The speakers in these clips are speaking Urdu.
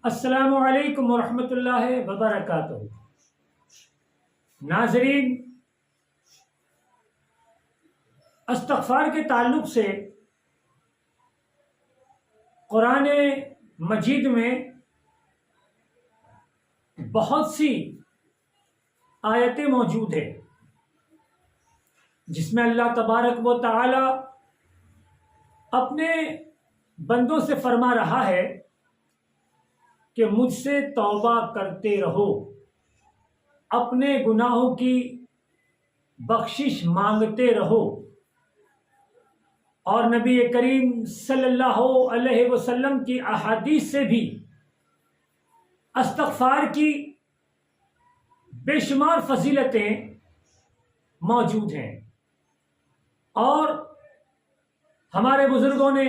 السلام علیکم ورحمۃ اللہ وبرکاتہ۔ ناظرین، استغفار کے تعلق سے قرآن مجید میں بہت سی آیتیں موجود ہیں جس میں اللہ تبارک و تعالی اپنے بندوں سے فرما رہا ہے کہ مجھ سے توبہ کرتے رہو، اپنے گناہوں کی بخشش مانگتے رہو، اور نبی کریم صلی اللہ علیہ وسلم کی احادیث سے بھی استغفار کی بے شمار فضیلتیں موجود ہیں، اور ہمارے بزرگوں نے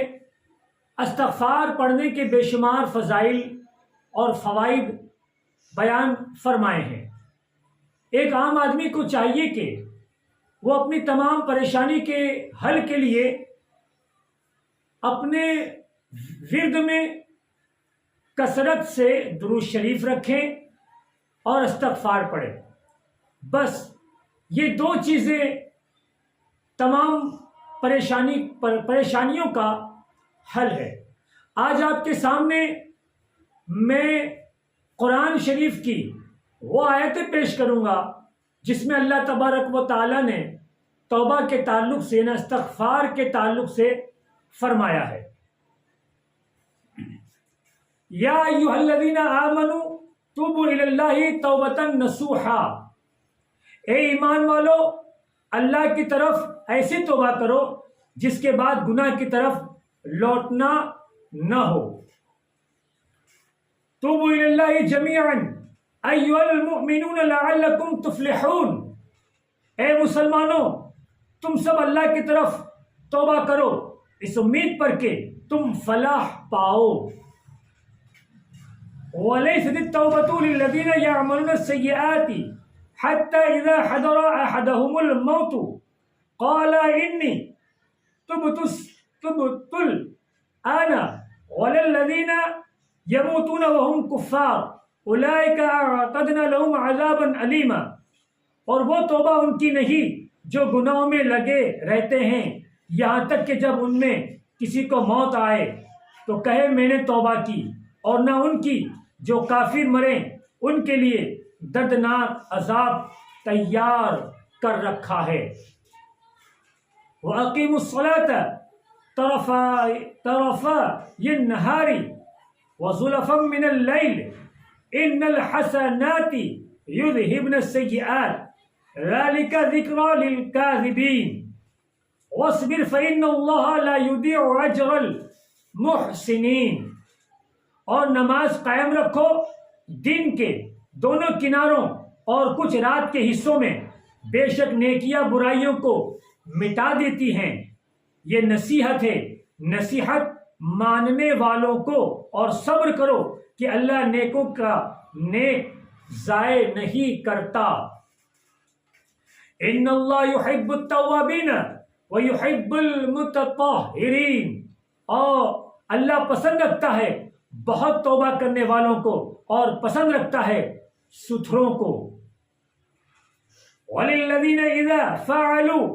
استغفار پڑھنے کے بے شمار فضائل اور فوائد بیان فرمائے ہیں۔ ایک عام آدمی کو چاہیے کہ وہ اپنی تمام پریشانی کے حل کے لیے اپنے ورد میں کثرت سے درود شریف رکھیں اور استغفار پڑھیں۔ بس یہ دو چیزیں تمام پریشانیوں کا حل ہے۔ آج آپ کے سامنے میں قرآن شریف کی وہ آیتیں پیش کروں گا جس میں اللہ تبارک و تعالی نے توبہ کے تعلق سے، استغفار کے تعلق سے فرمایا ہے۔ یا ایھا الذین آمنوا توبوا الی اللہ توبۃ نصوحا، اے ایمان والو اللہ کی طرف ایسی توبہ کرو جس کے بعد گناہ کی طرف لوٹنا نہ ہو۔ توبوا الی اللہ جمیعا ایھا المؤمنون لعلکم تفلحون، اے مسلمانوں تم سب اللہ کی طرف توبہ کرو اس امید پر کہ تم فلاح پاؤ۔ وَلَيْسَتِ التَّوْبَةُ لِلَّذِينَ يَعْمَلُونَ السَّيِّئَاتِ حَتَّى إِذَا حَضَرَ أَحَدَهُمُ الْمَوْتُ قَالَ إِنِّي تُبْتُ الْآنَ وَلَا الَّذِينَ يَمُوتُونَ وَهُمْ كُفَّارٌ أُولَئِكَ أَعْتَدْنَا لَهُمْ عَذَابًا أَلِيمًا، اور وہ توبہ ان کی نہیں جو گناہوں میں لگے رہتے ہیں یہاں تک کہ جب ان میں کسی کو موت آئے تو کہے میں نے توبہ کی، اور نہ ان کی جو کافر مریں ان کے لیے دردناک عذاب تیار کر رکھا ہے۔ وَأَقِيمُوا الصَّلَاةَ طَرَفَيِ النَّهَارِ وَزُلَفًا مِّنَ اللَّيْلِ إِنَّ الْحَسَنَاتِ يُذْهِبْنَ السَّيِّئَاتِ ذَلِكَ ذِكْرَىٰ لِلْكَاذِبِينَ وَاصْبِرْ فَإِنَّ اللَّهَ لَا يُضِيعُ أَجْرَ الْمُحْسِنِينَ، اور نماز قائم رکھو دن کے دونوں کناروں اور کچھ رات کے حصوں میں، بے شک نیکیاں برائیوں کو مٹا دیتی ہیں۔ یہ نصیحت ہے، نصیحت ماننے والوں کو، اور صبر کرو کہ اللہ نیکوں کا نیک ضائع نہیں کرتا۔ ان اللہ یحب التوابین ویحب المتطہرین، اور اللہ پسند رکھتا ہے بہت توبہ کرنے والوں کو اور پسند رکھتا ہے ستھروں کو۔ وَلِلَّذِينَ إِذَا فَعَلُوا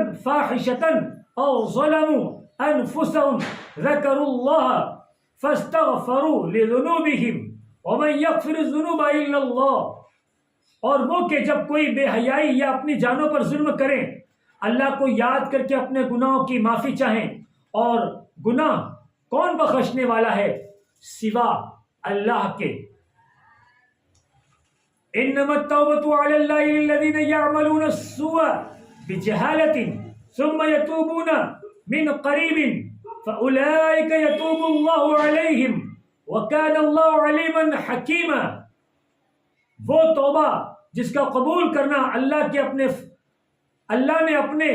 فَاحِشَةً أَوْ ظَلَمُوا أَنفُسَهُمْ ذَكَرُوا اللَّهَ فَاسْتَغْفَرُوا لِذُنُوبِهِمْ وَمَن يَغْفِرُ الذُّنُوبَ إِلَّا اللَّهُ، اور وہ کہ جب کوئی بے حیائی یا اپنی جانوں پر ظلم کریں اللہ کو یاد کر کے اپنے گناہوں کی معافی چاہیں، اور گناہ کون بخشنے والا ہے سوا اللہ کے۔ انما التوبة على الله للذين يعملون السوء بجهالة ثم يتوبون من قريب فأولئك يتوب الله عليهم وكان الله عليما حكيما، وہ توبہ جس کا قبول کرنا اللہ نے اپنے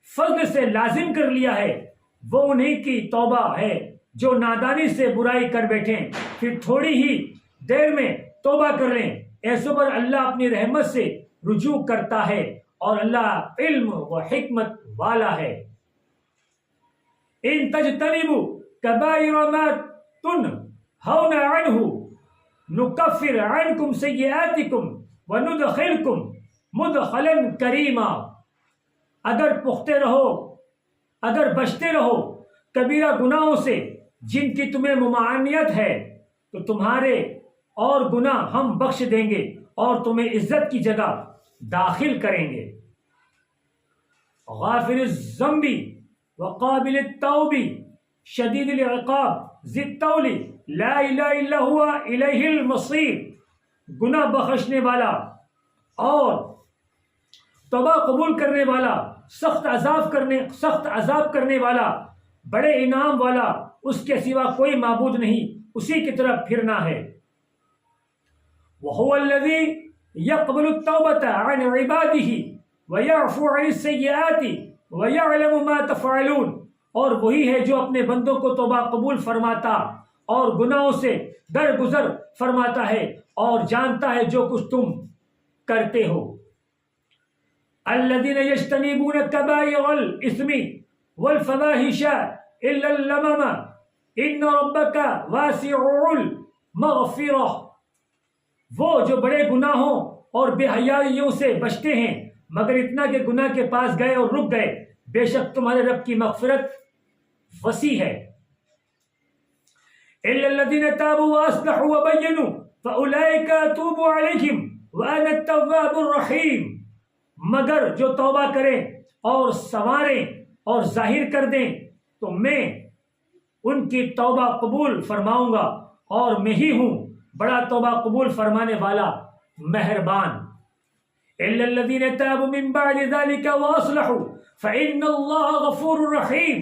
فضل سے لازم کر لیا ہے، وہ انہی کی توبہ ہے جو نادانی سے برائی کر بیٹھیں پھر تھوڑی ہی دیر میں توبہ کر لیں، ایسوں پر اللہ اپنی رحمت سے رجوع کرتا ہے، اور اللہ علم و حکمت والا ہے۔ ان تجتنبوا کبائر ما تنہون عنہ نکفر عنکم سیئاتکم وندخلکم مدخلا کریما. اگر پختے رہو، اگر بچتے رہو کبیرہ گناہوں سے جن کی تمہیں ممانعت ہے، تو تمہارے اور گناہ ہم بخش دیں گے اور تمہیں عزت کی جگہ داخل کریں گے. غافر الذنب وقابل التوب شدید العقاب ذی الطول لا الہ الا ہوا الیہ المصیر. گناہ بخشنے والا اور توبہ قبول کرنے والا، سخت عذاب کرنے والا، بڑے انعام والا، اس کے سوا کوئی معبود نہیں، اسی کی طرف پھرنا ہے. وَهُوَ الَّذِي يَقْبَلُ التَّوْبَةَ عَنْ عِبَادِهِ وَيَعْفُو عَنِ السَّيِّئَاتِ وَيَعْلَمُ مَا تَفْعَلُونَ. اور وہی ہے جو اپنے بندوں کو توبہ قبول فرماتا اور گناہوں سے درگزر فرماتا ہے اور جانتا ہے جو کچھ تم کرتے ہو. الَّذِينَ يَجْتَنِبُونَ كَبَائِرَ الْإِثْمِ وَالْفَوَاحِشَ إِلَّا اللَّمَمَ إِنَّ رَبَّكَ وَاسِعُ الْمَغْفِرَةِ. وہ جو بڑے گناہوں اور بے حیائیوں سے بچتے ہیں مگر اتنا کہ گناہ کے پاس گئے اور رک گئے، بے شک تمہارے رب کی مغفرت وسیع ہے. إِلَّا الَّذِينَ تَابُوا وَأَصْلَحُوا وَبَيَّنُوا فَأُولَئِكَ أَتُوبُ عَلَيْهِمْ وَأَنَا التَّوَّابُ الرَّحِيمُ. مگر جو توبہ کریں اور سنواریں اور ظاہر کر دیں تو میں ان کی توبہ قبول فرماؤں گا اور میں ہی ہوں بڑا توبہ قبول فرمانے والا مہربان. إِلَّا الَّذِينَ تَابُوا مِن بَعْدِ ذَلِكَ وَأَصْلَحُوا فَإِنَّ اللَّهَ غَفُورٌ رَحِيمٌ.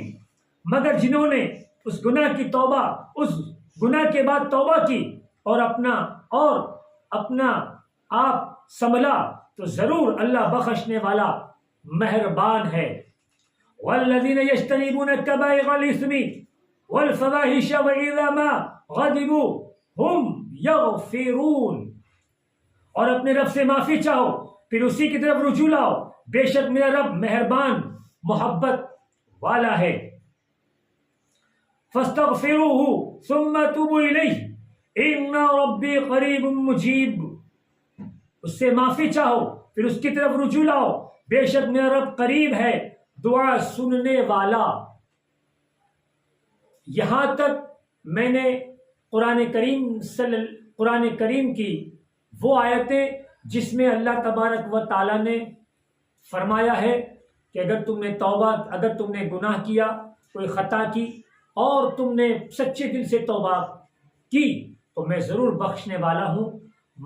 مگر جنہوں نے اس گناہ کی توبہ، اس گناہ کے بعد توبہ کی اور اپنا آپ سنبھلا تو ضرور اللہ بخشنے والا مہربان ہے. وَالَّذِينَ يَجْتَنِبُونَ كَبَائِرَ الْإِثْمِ وَالْفَوَاحِشَ وَإِذَا مَا غَضِبُوا هُمْ يَغْفِرُونَ. اور اپنے رب سے معافی چاہو پھر اسی کی طرف رجوع لاؤ، بے شک میرا رب مہربان محبت والا ہے. فَاسْتَغْفِرُوهُ ثُمَّ تُوبُوا إِلَيْهِ إِنَّ رَبِّي قَرِيبٌ مُجِيبٌ. اس سے معافی چاہو پھر اس کی طرف رجوع لاؤ، بے شک میرا رب قریب ہے، دعا سننے والا. یہاں تک میں نے قرآن کریم کی وہ آیتیں جس میں اللہ تبارک و تعالیٰ نے فرمایا ہے کہ اگر تم نے گناہ کیا، کوئی خطا کی اور تم نے سچے دل سے توبہ کی تو میں ضرور بخشنے والا ہوں،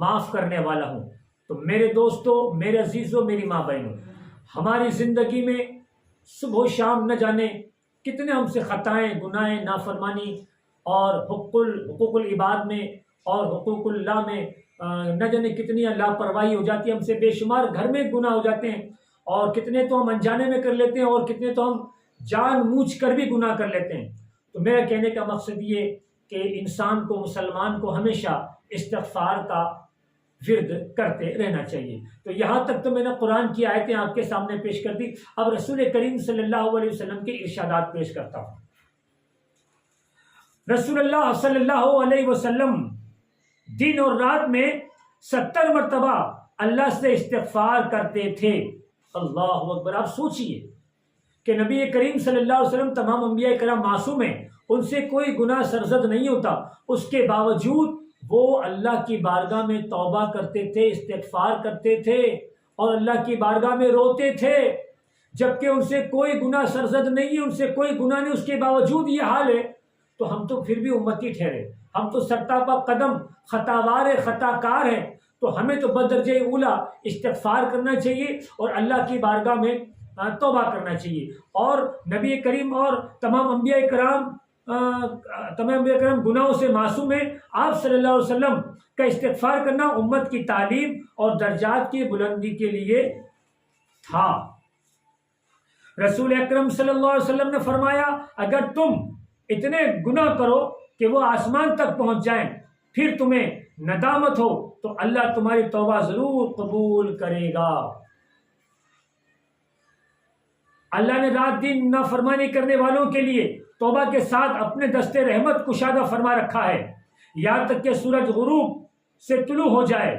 معاف کرنے والا ہوں. تو میرے دوستو، میرے عزیزوں، میری ماں بہنوں، ہماری زندگی میں صبح و شام نہ جانے کتنے ہم سے خطائیں، گناہیں، نافرمانی اور حقوق العباد میں اور حقوق اللہ میں نہ جانے کتنی لاپرواہی ہو جاتی ہے. ہم سے بے شمار گھر میں گناہ ہو جاتے ہیں اور کتنے تو ہم انجانے میں کر لیتے ہیں اور کتنے تو ہم جان بوجھ کر بھی گناہ کر لیتے ہیں. تو میرا کہنے کا مقصد یہ کہ انسان کو، مسلمان کو ہمیشہ استغفار کا ورد کرتے رہنا چاہیے. تو یہاں تک تو میں نے قرآن کی آیتیں آپ کے سامنے پیش کر دی. اب رسول کریم صلی اللہ علیہ وسلم کے ارشادات پیش کرتا ہوں. رسول اللہ صلی اللہ علیہ وسلم دن اور رات میں 70 مرتبہ اللہ سے استغفار کرتے تھے. اللہ اکبر. آپ سوچئے کہ نبی کریم صلی اللہ علیہ وسلم تمام انبیاء کرام معصوم ہیں، ان سے کوئی گناہ سرزد نہیں ہوتا، اس کے باوجود وہ اللہ کی بارگاہ میں توبہ کرتے تھے، استغفار کرتے تھے اور اللہ کی بارگاہ میں روتے تھے، جبکہ ان سے کوئی گناہ سرزد نہیں، ان سے کوئی گناہ نہیں. اس کے باوجود یہ حال ہے تو ہم تو پھر بھی امتی ٹھہرے، ہم تو سرتاپا قدم خطاوار خطا کار ہیں. تو ہمیں تو بدرجہ اولا استغفار کرنا چاہیے اور اللہ کی بارگاہ میں توبہ کرنا چاہیے. اور نبی کریم اور تمام انبیاء کرام گناہوں سے معصوم ہیں. آپ صلی اللہ علیہ وسلم کا استغفار کرنا امت کی تعلیم اور درجات کی بلندی کے لیے تھا. رسول اکرم صلی اللہ علیہ وسلم نے فرمایا اگر تم اتنے گناہ کرو کہ وہ آسمان تک پہنچ جائیں پھر تمہیں ندامت ہو تو اللہ تمہاری توبہ ضرور قبول کرے گا. اللہ نے رات دن نافرمانی کرنے والوں کے لیے توبہ کے ساتھ اپنے دستے رحمت کشادہ فرما رکھا ہے یہاں تک کہ سورج غروب سے طلوع ہو جائے۔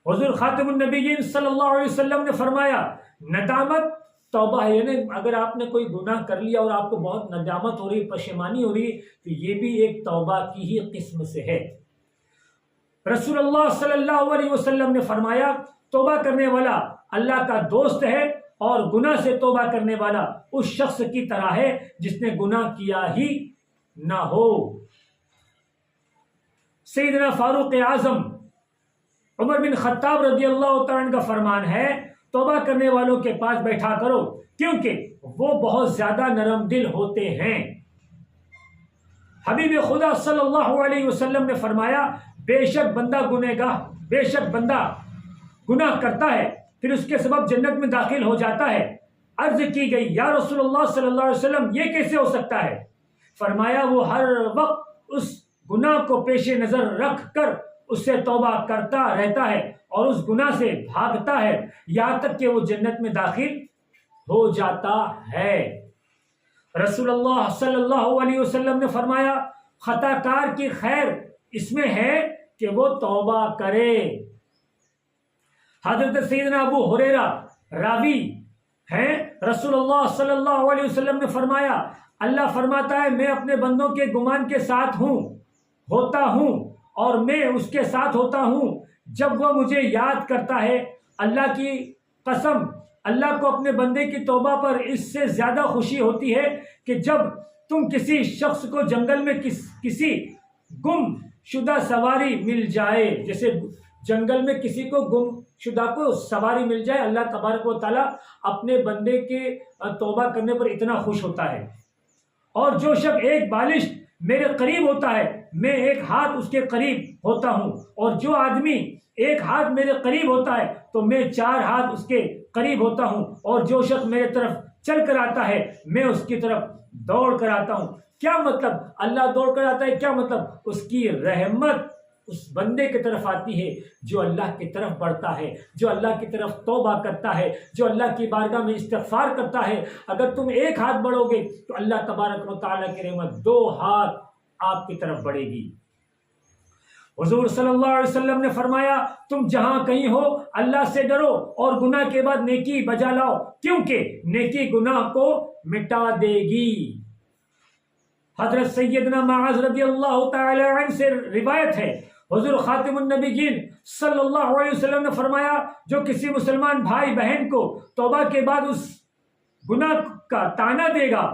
حضور خاتم النبیین صلی اللہ علیہ وسلم نے فرمایا ندامت توبہ ہے، یعنی اگر آپ نے کوئی گناہ کر لیا اور آپ کو بہت ندامت ہو رہی، پشیمانی ہو رہی، تو یہ بھی ایک توبہ کی ہی قسم سے ہے۔ رسول اللہ صلی اللہ علیہ وسلم نے فرمایا توبہ کرنے والا اللہ کا دوست ہے اور گناہ سے توبہ کرنے والا اس شخص کی طرح ہے جس نے گناہ کیا ہی نہ ہو۔ سیدنا فاروق اعظم عمر بن خطاب رضی اللہ تعالیٰ عنہ کا فرمان ہے توبہ کرنے والوں کے پاس بیٹھا کرو کیونکہ وہ بہت زیادہ نرم دل ہوتے ہیں۔ حبیب خدا صلی اللہ علیہ وسلم نے فرمایا بے شک بندہ گناہ کرتا ہے پھر اس کے سبب جنت میں داخل ہو جاتا ہے۔ عرض کی گئی یا رسول اللہ صلی اللہ علیہ وسلم یہ کیسے ہو سکتا ہے؟ فرمایا وہ ہر وقت اس گناہ کو پیش نظر رکھ کر اس سے توبہ کرتا رہتا ہے اور اس گناہ سے بھاگتا ہے یہاں تک کہ وہ جنت میں داخل ہو جاتا ہے۔ رسول اللہ صلی اللہ علیہ وسلم نے فرمایا خطا کار کی خیر اس میں ہے کہ وہ توبہ کرے۔ حضرت سیدنا ابو ہریرہ راوی ہیں، رسول اللہ صلی اللہ علیہ وسلم نے فرمایا اللہ فرماتا ہے میں اپنے بندوں کے گمان کے ساتھ ہوتا ہوں اور میں اس کے ساتھ ہوتا ہوں جب وہ مجھے یاد کرتا ہے۔ اللہ کی قسم اللہ کو اپنے بندے کی توبہ پر اس سے زیادہ خوشی ہوتی ہے کہ جب تم کسی شخص کو جنگل میں کسی گم شدہ سواری مل جائے، جیسے جنگل میں کسی کو گم شدہ کو سواری مل جائے، اللہ تبارک و تعالیٰ اپنے بندے کے توبہ کرنے پر اتنا خوش ہوتا ہے۔ اور جو شخص ایک بالش میرے قریب ہوتا ہے میں ایک ہاتھ اس کے قریب ہوتا ہوں، اور جو آدمی ایک ہاتھ میرے قریب ہوتا ہے تو میں 4 ہاتھ اس کے قریب ہوتا ہوں، اور جو شخص میرے طرف چل کر آتا ہے میں اس کی طرف دوڑ کر آتا ہوں۔ کیا مطلب؟ اللہ دوڑ کر آتا ہے، کیا مطلب؟ اس کی رحمت اس بندے کی طرف آتی ہے جو اللہ کی طرف بڑھتا ہے، جو اللہ کی طرف توبہ کرتا ہے، جو اللہ کی بارگاہ میں استغفار کرتا ہے۔ اگر تم ایک ہاتھ بڑھو گے تو اللہ تبارک و تعالیٰ کی رحمت 2 ہاتھ آپ کی طرف بڑھے گی۔ حضور صلی اللہ علیہ وسلم نے فرمایا تم جہاں کہیں ہو اللہ سے ڈرو اور گناہ کے بعد نیکی بجا لاؤ کیونکہ نیکی گناہ کو مٹا دے گی۔ حضرت سیدنا معاذ رضی اللہ تعالی عنہ سے روایت ہے حضور خاتم النبیین صلی اللہ علیہ وسلم نے فرمایا جو کسی مسلمان بھائی بہن کو توبہ کے بعد اس گناہ کا طعنہ دے گا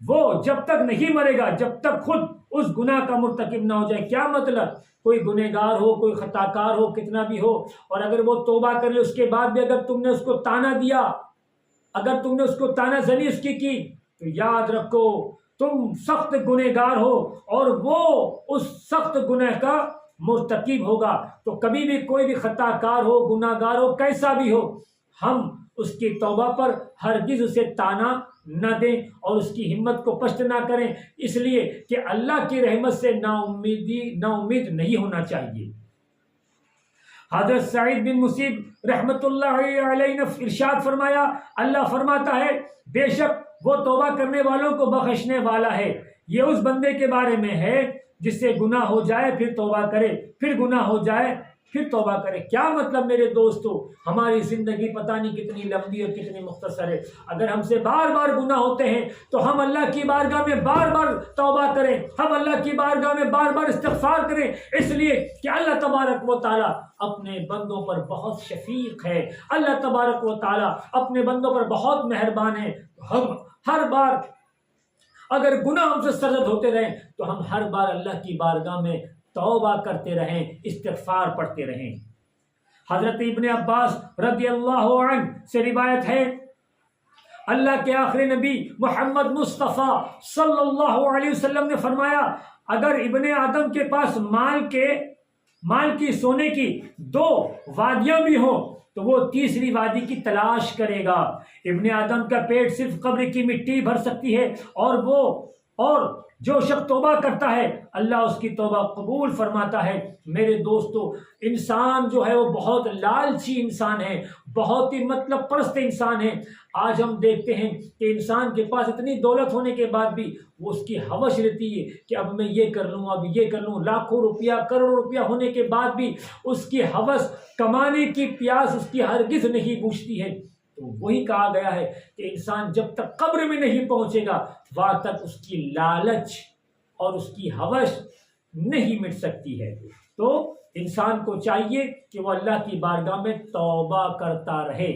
وہ جب تک نہیں مرے گا جب تک خود اس گناہ کا مرتکب نہ ہو جائے۔ کیا مطلب؟ کوئی گنہگار ہو، کوئی خطا کار ہو، کتنا بھی ہو، اور اگر وہ توبہ کر لے اس کے بعد بھی اگر تم نے اس کو طعنہ دیا، اگر تم نے اس کو طعنہ زنی اس کی تو یاد رکھو تم سخت گنہگار ہو اور وہ اس سخت گناہ کا مرتکب ہوگا۔ تو کبھی بھی کوئی بھی خطا کار ہو، گناہ گار ہو، کیسا بھی ہو، ہم اس کی توبہ پر ہرگز اسے طعنہ نہ دیں اور اس کی ہمت کو پست نہ کریں، اس لیے کہ اللہ کی رحمت سے نا امید نہیں ہونا چاہیے۔ حضرت سعید بن مسیب رحمت اللہ علیہ نے ارشاد فرمایا اللہ فرماتا ہے بے شک وہ توبہ کرنے والوں کو بخشنے والا ہے، یہ اس بندے کے بارے میں ہے جس سے گناہ ہو جائے پھر توبہ کرے، پھر گناہ ہو جائے پھر توبہ کرے۔ کیا مطلب میرے دوستو؟ ہماری زندگی پتہ نہیں کتنی لمبی اور کتنی مختصر ہے۔ اگر ہم سے بار بار گناہ ہوتے ہیں تو ہم اللہ کی بارگاہ میں بار بار توبہ کریں، ہم اللہ کی بارگاہ میں بار بار استغفار کریں، اس لیے کہ اللہ تبارک و تعالیٰ اپنے بندوں پر بہت شفیق ہے، اللہ تبارک و تعالیٰ اپنے بندوں پر بہت مہربان ہے۔ ہم ہر بار اگر گناہ ہم سے سرزد ہوتے رہیں تو ہم ہر بار اللہ کی بارگاہ میں توبہ کرتے رہیں، استغفار پڑھتے رہیں۔ حضرت ابن عباس رضی اللہ عنہ سے روایت ہے اللہ کے آخری نبی محمد مصطفیٰ صلی اللہ علیہ وسلم نے فرمایا اگر ابن آدم کے پاس مال کی سونے کی 2 وادیاں بھی ہوں تو وہ تیسری وادی کی تلاش کرے گا۔ ابن آدم کا پیٹ صرف قبر کی مٹی بھر سکتی ہے اور وہ اور جو شخص توبہ کرتا ہے اللہ اس کی توبہ قبول فرماتا ہے۔ میرے دوستو، انسان جو ہے وہ بہت لالچی انسان ہے، بہت ہی مطلب پرست انسان ہے۔ آج ہم دیکھتے ہیں کہ انسان کے پاس اتنی دولت ہونے کے بعد بھی وہ اس کی ہوش رہتی ہے کہ اب میں یہ کر لوں، اب یہ کر لوں۔ لاکھوں روپیہ، کروڑوں روپیہ ہونے کے بعد بھی اس کی ہوش، کمانے کی پیاس اس کی ہرگز نہیں بوجھتی ہے۔ تو وہی کہا گیا ہے کہ انسان جب تک قبر میں نہیں پہنچے گا وہاں تک اس کی لالچ اور اس کی ہوش نہیں مٹ سکتی ہے۔ تو انسان کو چاہیے کہ وہ اللہ کی بارگاہ میں توبہ کرتا رہے۔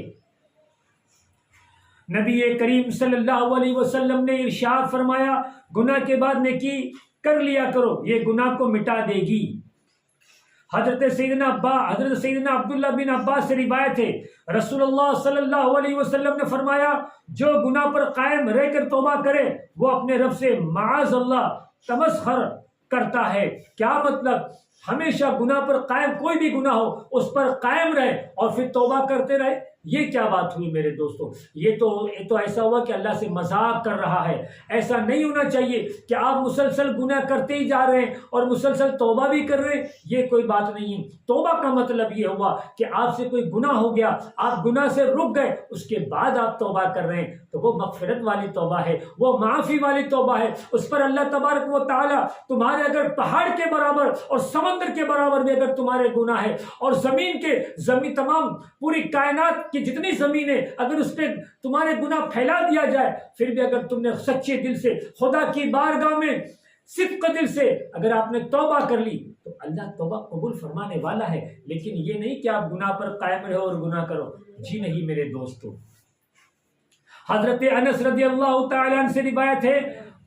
نبی کریم صلی اللہ علیہ وسلم نے ارشاد فرمایا، گناہ کے بعد نیکی کر لیا کرو، یہ گناہ کو مٹا دے گی۔ حضرت سیدنا عبداللہ بن عباس سے روایت ہے، رسول اللہ صلی اللہ علیہ وسلم نے فرمایا، جو گناہ پر قائم رہ کر توبہ کرے وہ اپنے رب سے معاذ اللہ تمسخر کرتا ہے۔ کیا مطلب؟ ہمیشہ گناہ پر قائم، کوئی بھی گناہ ہو اس پر قائم رہے اور پھر توبہ کرتے رہے۔ یہ کیا بات ہوئی میرے دوستو؟ یہ تو ایسا ہوا کہ اللہ سے مذاق کر رہا ہے۔ ایسا نہیں ہونا چاہیے کہ آپ مسلسل گناہ کرتے ہی جا رہے ہیں اور مسلسل توبہ بھی کر رہے ہیں، یہ کوئی بات نہیں ہے۔ توبہ کا مطلب یہ ہوا کہ آپ سے کوئی گناہ ہو گیا، آپ گناہ سے رک گئے، اس کے بعد آپ توبہ کر رہے ہیں، تو وہ مغفرت والی توبہ ہے، وہ معافی والی توبہ ہے۔ اس پر اللہ تبارک و تعالی تمہارے اگر پہاڑ کے برابر اور سمندر کے برابر بھی اگر تمہارے گناہ ہے، اور زمین تمام پوری کائنات کی جتنی زمین ہے اگر اس پہ تمہارے گناہ پھیلا دیا جائے، پھر بھی اگر تم نے سچے دل سے خدا کی بارگاہ میں صدق دل سے اگر آپ نے توبہ کر لی تو اللہ توبہ قبول فرمانے والا ہے۔ لیکن یہ نہیں کہ آپ گناہ پر قائم رہو اور گناہ کرو، جی نہیں میرے دوستو۔ حضرت انس رضی اللہ تعالی عنہ سے روایت ہے،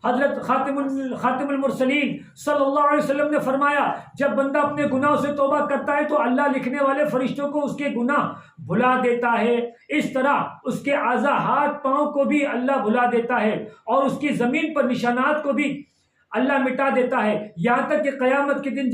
حضرت خاتم المرسلین صلی اللہ علیہ وسلم نے فرمایا، جب بندہ اپنے گناہوں سے توبہ کرتا ہے تو اللہ لکھنے والے فرشتوں کو اس کے گناہ بھلا دیتا ہے، اس طرح اس کے اعضاء ہاتھ پاؤں کو بھی اللہ بھلا دیتا ہے، اور اس کی زمین پر نشانات کو بھی اللہ مٹا دیتا ہے، یہاں تک کہ قیامت کے دن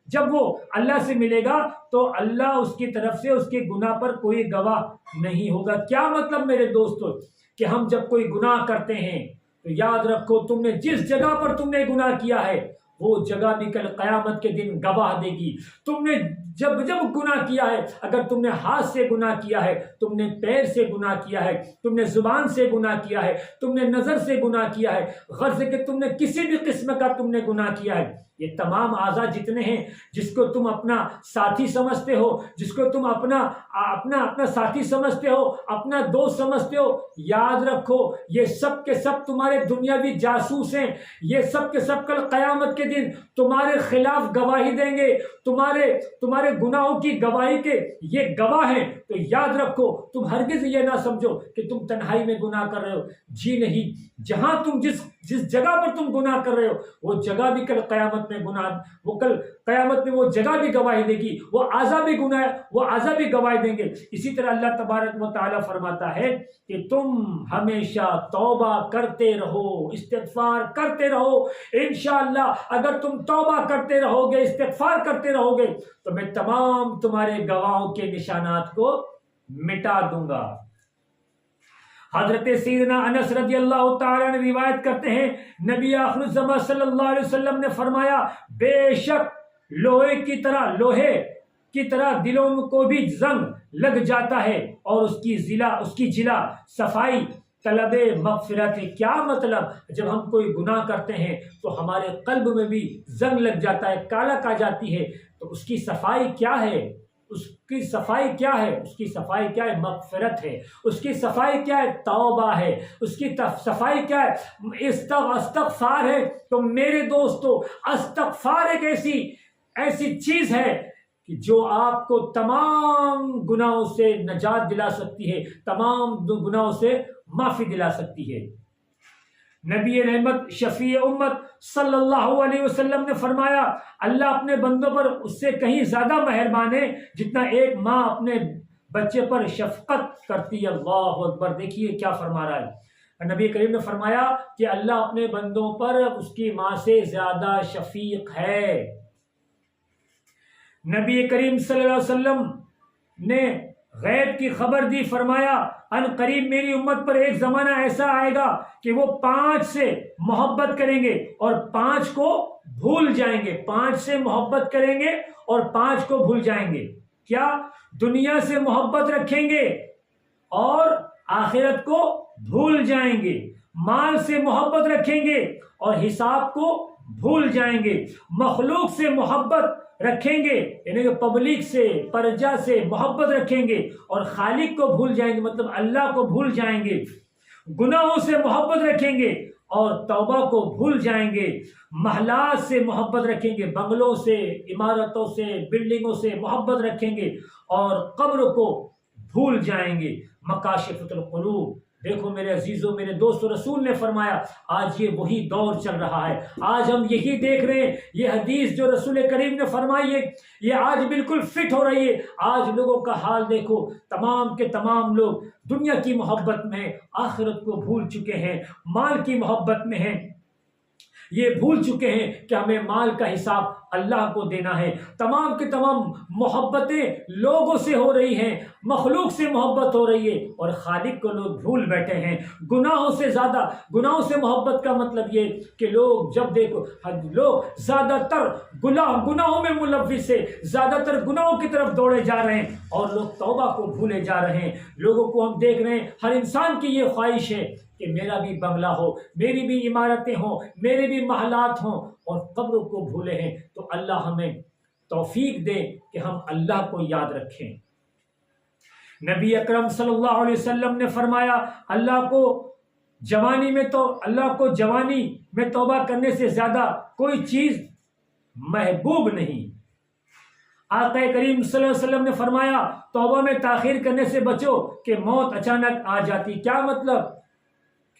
جب وہ اللہ سے ملے گا تو اللہ اس کی طرف سے اس کے گناہ پر کوئی گواہ نہیں ہوگا۔ کیا مطلب میرے دوستو؟ کہ ہم جب کوئی گناہ کرتے ہیں تو یاد رکھو، تم نے جس جگہ پر تم نے گناہ کیا ہے وہ جگہ بھی کل قیامت کے دن گواہ دے گی۔ تم نے جب گناہ کیا ہے، اگر تم نے ہاتھ سے گناہ کیا ہے، تم نے پیر سے گناہ کیا ہے، تم نے زبان سے گناہ کیا ہے، تم نے نظر سے گناہ کیا ہے، غرض کہ تم نے کسی بھی قسم کا تم نے گناہ کیا ہے، یہ تمام اعضاء جتنے ہیں جس کو تم اپنا ساتھی سمجھتے ہو، جس کو تم اپنا ساتھی سمجھتے ہو، اپنا دوست سمجھتے ہو، یاد رکھو یہ سب کے سب تمہارے دنیاوی جاسوس ہیں۔ یہ سب کے سب کل قیامت کے دن تمہارے خلاف گواہی دیں گے، تمہارے گناہوں کی گواہی کے یہ گواہ ہیں۔ تو یاد رکھو، تم ہرگز یہ نہ سمجھو کہ تم تنہائی میں گناہ کر رہے ہو، جی نہیں، جہاں تم جس جگہ پر تم گناہ کر رہے ہو وہ جگہ بھی کل قیامت میں وہ جگہ بھی گواہی دے گی، وہ اعضاء بھی گواہی دیں گے۔ اسی طرح اللہ تبارک و تعالی فرماتا ہے کہ تم ہمیشہ توبہ کرتے رہو، استغفار کرتے رہو، انشاءاللہ اگر تم توبہ کرتے رہو گے، استغفار کرتے رہو گے تو میں تمام تمہارے گواہوں کے نشانات کو مٹا دوں گا۔ حضرت سیدنا انس رضی اللہ تعالیٰ عنہ روایت کرتے ہیں، نبی آخر الزمان صلی اللہ علیہ وسلم نے فرمایا، بے شک لوہے کی طرح دلوں کو بھی زنگ لگ جاتا ہے اور اس کی جلا صفائی طلب مغفرت ہے۔ کیا مطلب؟ جب ہم کوئی گناہ کرتے ہیں تو ہمارے قلب میں بھی زنگ لگ جاتا ہے، کالک آ جاتی ہے، تو اس کی صفائی کیا ہے؟ اس کی صفائی کیا ہے؟ مغفرت ہے۔ اس کی صفائی کیا ہے؟ توبہ ہے۔ اس کی صفائی کیا ہے؟ استغفار ہے۔ تو میرے دوستو، استغفار ایک ایسی چیز ہے کہ جو آپ کو تمام گناہوں سے نجات دلا سکتی ہے، تمام گناہوں سے معافی دلا سکتی ہے۔ نبی رحمت شفیع امت صلی اللہ علیہ وسلم نے فرمایا، اللہ اپنے بندوں پر اس سے کہیں زیادہ مہربان ہے جتنا ایک ماں اپنے بچے پر شفقت کرتی ہے۔ اللہ اکبر! دیکھیے کیا فرما رہا ہے نبی کریم نے فرمایا کہ اللہ اپنے بندوں پر اس کی ماں سے زیادہ شفیق ہے۔ نبی کریم صلی اللہ علیہ وسلم نے غیب کی خبر دی، فرمایا ان قریب میری امت پر ایک زمانہ ایسا آئے گا کہ وہ 5 سے محبت کریں گے اور 5 کو بھول جائیں گے، 5 سے محبت کریں گے اور 5 کو بھول جائیں گے۔ کیا؟ دنیا سے محبت رکھیں گے اور آخرت کو بھول جائیں گے، مال سے محبت رکھیں گے اور حساب کو بھول جائیں گے، مخلوق سے محبت رکھیں گے یعنی کہ پبلک سے، پرجا سے محبت رکھیں گے اور خالق کو بھول جائیں گے، مطلب اللہ کو بھول جائیں گے، گناہوں سے محبت رکھیں گے اور توبہ کو بھول جائیں گے، محلات سے محبت رکھیں گے، بنگلوں سے، عمارتوں سے، بلڈنگوں سے محبت رکھیں گے اور قبر کو بھول جائیں گے۔ مکاشفۃ القلوب۔ دیکھو میرے عزیزوں، میرے دوستو، رسول نے فرمایا آج یہ وہی دور چل رہا ہے، آج ہم یہی دیکھ رہے ہیں، یہ حدیث جو رسول کریم نے فرمائی ہے یہ آج بالکل فٹ ہو رہی ہے۔ آج لوگوں کا حال دیکھو، تمام کے تمام لوگ دنیا کی محبت میں آخرت کو بھول چکے ہیں، مال کی محبت میں ہیں، یہ بھول چکے ہیں کہ ہمیں مال کا حساب اللہ کو دینا ہے۔ تمام کے تمام محبتیں لوگوں سے ہو رہی ہیں، مخلوق سے محبت ہو رہی ہے اور خالق کو لوگ بھول بیٹھے ہیں۔ گناہوں سے محبت کا مطلب یہ کہ لوگ جب دیکھو لوگ زیادہ تر گناہوں میں ملوث ہے، زیادہ تر گناہوں کی طرف دوڑے جا رہے ہیں اور لوگ توبہ کو بھولے جا رہے ہیں۔ لوگوں کو ہم دیکھ رہے ہیں، ہر انسان کی یہ خواہش ہے کہ میرا بھی بنگلہ ہو، میری بھی عمارتیں ہوں، میرے بھی محلات ہوں اور قبروں کو بھولے ہیں۔ تو اللہ ہمیں توفیق دے کہ ہم اللہ کو یاد رکھیں۔ نبی اکرم صلی اللہ علیہ وسلم نے فرمایا اللہ کو جوانی میں توبہ کرنے سے زیادہ کوئی چیز محبوب نہیں۔ آقا کریم صلی اللہ علیہ وسلم نے فرمایا توبہ میں تاخیر کرنے سے بچو کہ موت اچانک آ جاتی۔ کیا مطلب؟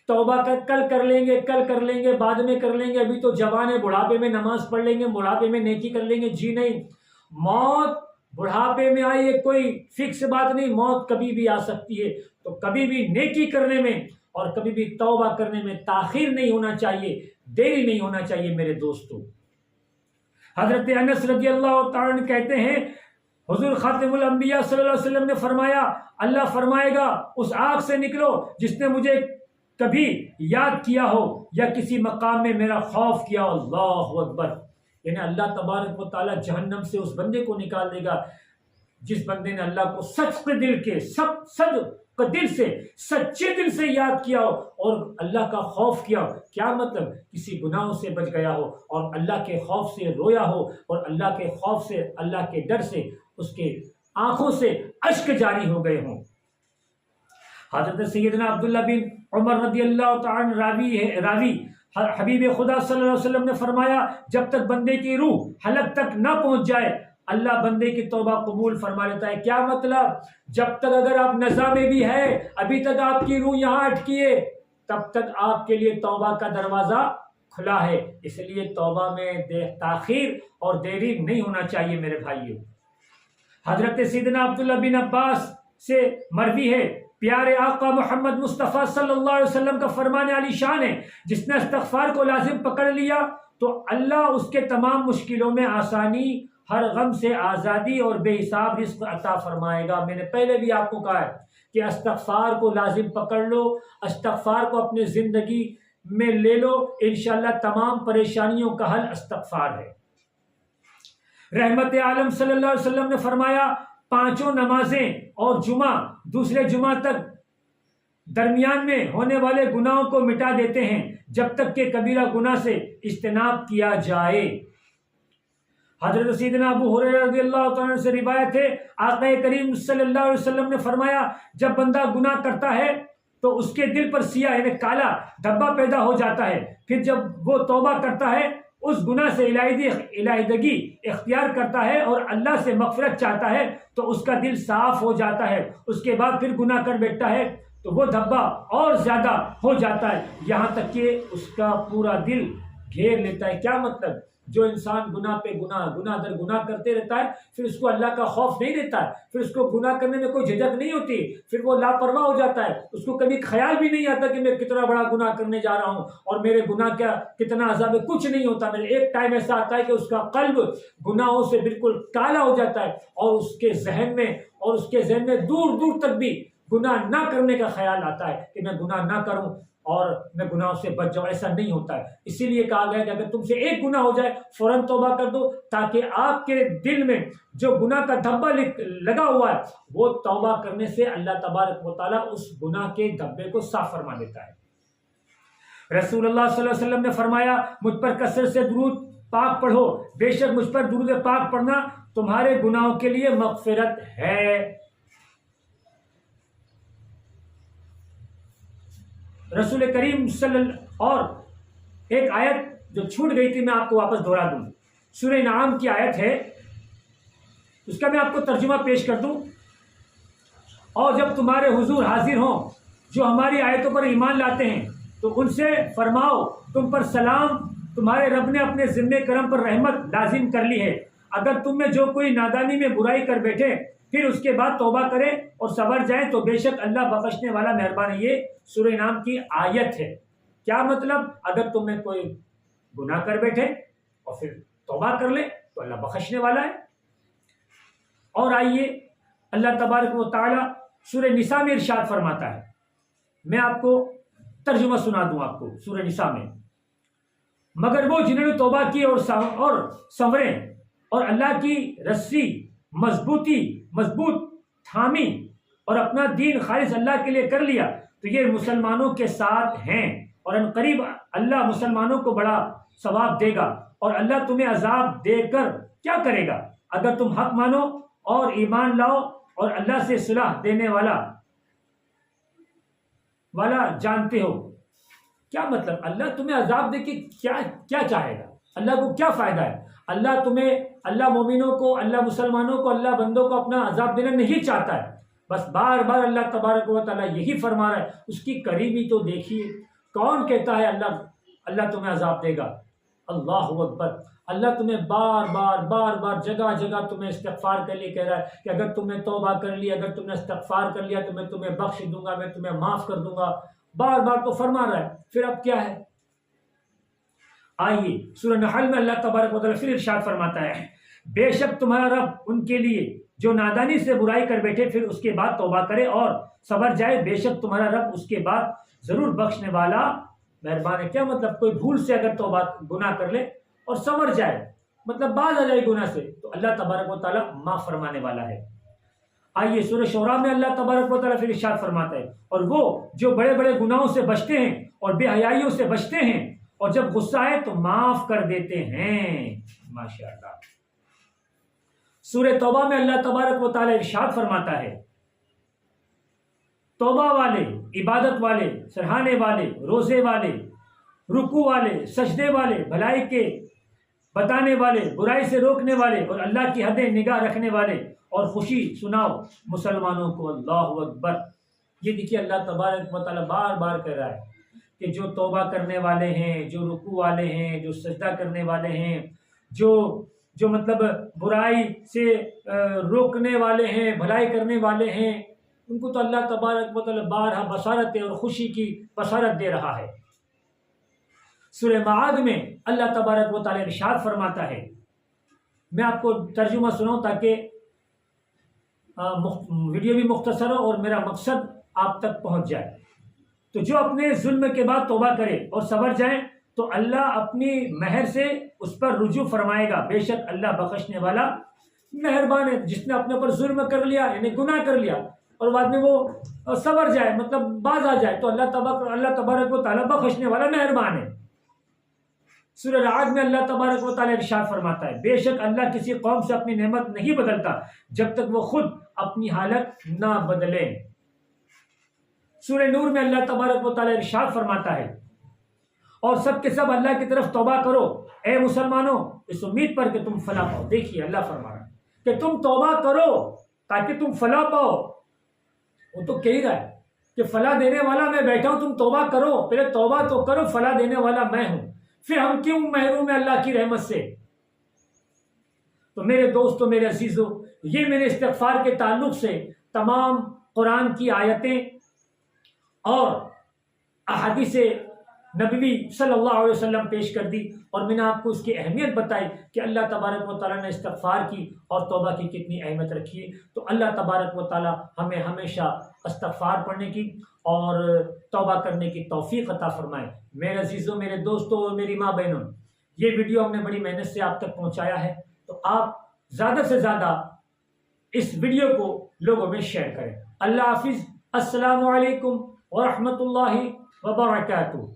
توبہ کل کر لیں گے، بعد میں کر لیں گے، ابھی تو جوان ہے، بڑھاپے میں نماز پڑھ لیں گے، بڑھاپے میں نیکی کر لیں گے۔ جی نہیں، موت بڑھاپے میں آئی ہے کوئی فکس بات نہیں، موت کبھی بھی آ سکتی ہے۔ تو کبھی بھی نیکی کرنے میں اور کبھی بھی توبہ کرنے میں تاخیر نہیں ہونا چاہیے، دیری نہیں ہونا چاہیے میرے دوستو۔ حضرت انس رضی اللہ تعالیٰ عنہ کہتے ہیں حضور خاتم الانبیاء صلی اللہ علیہ وسلم نے فرمایا اللہ فرمائے گا اس آگ سے نکلو جس نے مجھے کبھی یاد کیا ہو یا کسی مقام میں میرا خوف کیا ہو۔ اللہ اکبر، یعنی اللہ تبارک و تعالیٰ جہنم سے اس بندے کو نکال دے گا جس بندے نے اللہ کو سچے دل سے یاد کیا ہو اور اللہ کا خوف کیا ہو۔ کیا مطلب؟ کسی گناہوں سے بچ گیا ہو اور اللہ کے خوف سے رویا ہو اور اللہ کے خوف سے، اللہ کے ڈر سے اس کے آنکھوں سے اشک جاری ہو گئے ہوں۔ حضرت سیدنا عبداللہ بن عمر رضی اللہ تعالیٰ عنہ راوی حبیب خدا صلی اللہ علیہ وسلم نے فرمایا جب تک بندے کی روح حلق تک نہ پہنچ جائے اللہ بندے کی توبہ قبول فرما لیتا ہے۔ کیا مطلب؟ جب تک اگر آپ نزا میں بھی ہے، ابھی تک آپ کی روح یہاں اٹکی ہے، تب تک آپ کے لیے توبہ کا دروازہ کھلا ہے۔ اس لیے توبہ میں تاخیر اور دیری نہیں ہونا چاہیے میرے بھائیوں۔ حضرت سیدنا عبداللہ بن عباس سے مروی ہے پیارے آقا محمد مصطفیٰ صلی اللہ علیہ وسلم کا فرمان علی شان ہے جس نے استغفار کو لازم پکڑ لیا تو اللہ اس کے تمام مشکلوں میں آسانی، ہر غم سے آزادی اور بے حساب رزق عطا فرمائے گا۔ میں نے پہلے بھی آپ کو کہا ہے کہ استغفار کو لازم پکڑ لو، استغفار کو اپنے زندگی میں لے لو، انشاءاللہ تمام پریشانیوں کا حل استغفار ہے۔ رحمت عالم صلی اللہ علیہ وسلم نے فرمایا 5 نمازیں اور جمعہ دوسرے جمعہ تک درمیان میں ہونے والے گناہوں کو مٹا دیتے ہیں جب تک کہ کبیرہ گناہ سے اجتناب کیا جائے۔ حضرت سیدنا ابو ہریرہ رضی اللہ تعالیٰ عنہ سے روایت ہے آقا کریم صلی اللہ علیہ وسلم نے فرمایا جب بندہ گناہ کرتا ہے تو اس کے دل پر سیاہ یعنی کالا دھبا پیدا ہو جاتا ہے، پھر جب وہ توبہ کرتا ہے اس گناہ سے علیحدگی اختیار کرتا ہے اور اللہ سے مغفرت چاہتا ہے تو اس کا دل صاف ہو جاتا ہے، اس کے بعد پھر گناہ کر بیٹھتا ہے تو وہ دھبا اور زیادہ ہو جاتا ہے یہاں تک کہ اس کا پورا دل گھیر لیتا ہے۔ کیا مطلب؟ جو انسان گناہ پہ گناہ در گناہ کرتے رہتا ہے، پھر اس کو اللہ کا خوف نہیں رہتا ہے، پھر اس کو گناہ کرنے میں کوئی جھجک نہیں ہوتی، پھر وہ لاپرواہ ہو جاتا ہے، اس کو کبھی خیال بھی نہیں آتا کہ میں کتنا بڑا گناہ کرنے جا رہا ہوں اور میرے گناہ کیا کتنا عذاب ہے، کچھ نہیں ہوتا۔ میرے ایک ٹائم ایسا آتا ہے کہ اس کا قلب گناہوں سے بالکل کالا ہو جاتا ہے، اور اس کے ذہن میں دور دور تک بھی گناہ نہ کرنے کا خیال آتا ہے کہ میں گناہ نہ کروں اور میں گناہوں سے بچ جاؤں۔ ایسا نہیں ہوتا ہے، اسی لیے کہا گیا کہ اگر تم سے ایک گناہ ہو جائے فوراً توبہ کر دو، تاکہ آپ کے دل میں جو گناہ کا دھبا لگا ہوا ہے وہ توبہ کرنے سے اللہ تبارک و تعالیٰ اس گناہ کے دھبے کو صاف فرما دیتا ہے۔ رسول اللہ صلی اللہ علیہ وسلم نے فرمایا، مجھ پر کثرت سے درود پاک پڑھو، بے شک مجھ پر درود پاک پڑھنا تمہارے گناہوں کے لیے مغفرت ہے۔ رسول کریم اور ایک آیت جو چھوٹ گئی تھی میں آپ کو واپس دہرا دوں، سورہ انعام کی آیت ہے، اس کا میں آپ کو ترجمہ پیش کر دوں۔ اور جب تمہارے حضور حاضر ہوں جو ہماری آیتوں پر ایمان لاتے ہیں تو ان سے فرماؤ تم پر سلام، تمہارے رب نے اپنے ذمہ کرم پر رحمت لازم کر لی ہے۔ اگر تم میں جو کوئی نادانی میں برائی کر بیٹھے پھر اس کے بعد توبہ کرے اور صبر جائیں تو بے شک اللہ بخشنے والا مہربان ہے۔ یہ سورہ انعام کی آیت ہے۔ کیا مطلب؟ اگر تم میں کوئی گناہ کر بیٹھے اور پھر توبہ کر لے تو اللہ بخشنے والا ہے۔ اور آئیے اللہ تبارک و تعالی سورہ نساء میں ارشاد فرماتا ہے، میں آپ کو ترجمہ سنا دوں آپ کو سورہ نساء میں، مگر وہ جنہوں نے توبہ کی اور سنورے اور اللہ کی رسی مضبوط تھامی اور اپنا دین خالص اللہ کے لیے کر لیا تو یہ مسلمانوں کے ساتھ ہیں، اور ان قریب اللہ مسلمانوں کو بڑا ثواب دے گا، اور اللہ تمہیں عذاب دے کر کیا کرے گا اگر تم حق مانو اور ایمان لاؤ اور اللہ سے صلح دینے والا جانتے ہو۔ کیا مطلب؟ اللہ تمہیں عذاب دے کے کیا چاہے گا؟ اللہ کو کیا فائدہ ہے؟ اللہ مومنوں کو، اللہ مسلمانوں کو، اللہ بندوں کو اپنا عذاب دینا نہیں چاہتا ہے، بس بار بار اللہ تبارک و تعالیٰ یہی فرما رہا ہے۔ اس کی قریبی تو دیکھیے، کون کہتا ہے اللہ تمہیں عذاب دے گا؟ اللہ اکبر! اللہ تمہیں بار بار جگہ جگہ تمہیں استغفار کے لیے کہہ رہا ہے کہ اگر تم نے توبہ کر لی، اگر تم نے استغفار کر لیا تو میں تمہیں بخش دوں گا، میں تمہیں معاف کر دوں گا، بار تو فرما رہا ہے۔ پھر اب کیا ہے؟ آئیے سورہ نحل میں اللہ تبارک و تعالیٰ پھر ارشاد فرماتا ہے، بے شک تمہارا رب ان کے لیے جو نادانی سے برائی کر بیٹھے پھر اس کے بعد توبہ کرے اور صبر جائے، بے شک تمہارا رب اس کے بعد ضرور بخشنے والا مہربان ہے۔ کیا مطلب؟ کوئی بھول سے اگر توبہ گناہ کر لے اور صبر جائے، مطلب باز آ جائے گناہ سے، تو اللہ تبارک و تعالیٰ معاف فرمانے والا ہے۔ آئیے سورہ شعراء میں اللہ تبارک و تعالیٰ پھر ارشاد فرماتا ہے، اور وہ جو بڑے بڑے گناہوں سے بچتے ہیں اور بے حیائیوں سے بچتے ہیں اور جب غصہ آئے تو معاف کر دیتے ہیں۔ ماشاءاللہ۔ سورہ توبہ میں اللہ تبارک و تعالیٰ ارشاد فرماتا ہے، توبہ والے، عبادت والے، سرہانے والے، روزے والے، رکوع والے، سجدے والے، بھلائی کے بتانے والے، برائی سے روکنے والے اور اللہ کی حدیں نگاہ رکھنے والے، اور خوشی سناؤ مسلمانوں کو۔ اللہ اکبر! یہ دیکھیے اللہ تبارک و تعالیٰ بار بار کہہ رہا ہے کہ جو توبہ کرنے والے ہیں، جو رکوع والے ہیں، جو سجدہ کرنے والے ہیں، جو مطلب برائی سے روکنے والے ہیں، بھلائی کرنے والے ہیں، ان کو تو اللہ تبارک و تعالیٰ بارہا بشارت اور خوشی کی بشارت دے رہا ہے۔ سورہ معاد میں اللہ تبارک و تعالیٰ ارشاد فرماتا ہے، میں آپ کو ترجمہ سناؤں تاکہ ویڈیو بھی مختصر ہو اور میرا مقصد آپ تک پہنچ جائے۔ تو جو اپنے ظلم کے بعد توبہ کرے اور صبر جائیں تو اللہ اپنی مہر سے اس پر رجوع فرمائے گا، بے شک اللہ بخشنے والا مہربان ہے۔ جس نے اپنے پر ظلم کر لیا یعنی گناہ کر لیا اور بعد میں وہ صبر جائے مطلب باز آ جائے تو اللہ تبارک و تعالیٰ بخشنے والا مہربان ہے۔ سورہ رعد میں اللہ تبارک و تعالیٰ ارشاد فرماتا ہے، بے شک اللہ کسی قوم سے اپنی نعمت نہیں بدلتا جب تک وہ خود اپنی حالت نہ بدلے۔ سورہ نور میں اللہ تبارک و تعالیٰ ارشاد فرماتا ہے، اور سب کے سب اللہ کی طرف توبہ کرو اے مسلمانوں اس امید پر کہ تم فلاح پاؤ۔ دیکھیے اللہ فرما رہا ہے کہ تم توبہ کرو تاکہ تم فلاح پاؤ۔ وہ تو کہہ رہا ہے کہ فلاح دینے والا میں بیٹھا ہوں، تم توبہ کرو، پہلے توبہ تو کرو، فلاح دینے والا میں ہوں۔ پھر ہم کیوں محروم ہیں اللہ کی رحمت سے؟ تو میرے دوستوں، میرے عزیزوں، یہ میں نے استغفار کے تعلق سے تمام قرآن کی آیتیں اور احادیث نبوی صلی اللہ علیہ وسلم پیش کر دی، اور میں نے آپ کو اس کی اہمیت بتائی کہ اللہ تبارک و تعالیٰ نے استغفار کی اور توبہ کی کتنی اہمیت رکھی ہے۔ تو اللہ تبارک و تعالیٰ ہمیں ہمیشہ استغفار پڑھنے کی اور توبہ کرنے کی توفیق عطا فرمائے۔ میرے عزیزوں، میرے دوستوں اور میری ماں بہنوں، یہ ویڈیو ہم نے بڑی محنت سے آپ تک پہنچایا ہے، تو آپ زیادہ سے زیادہ اس ویڈیو کو لوگوں میں شیئر کریں۔ اللہ حافظ، السلام علیکم ورحمۃ اللہ وبرکاتہ۔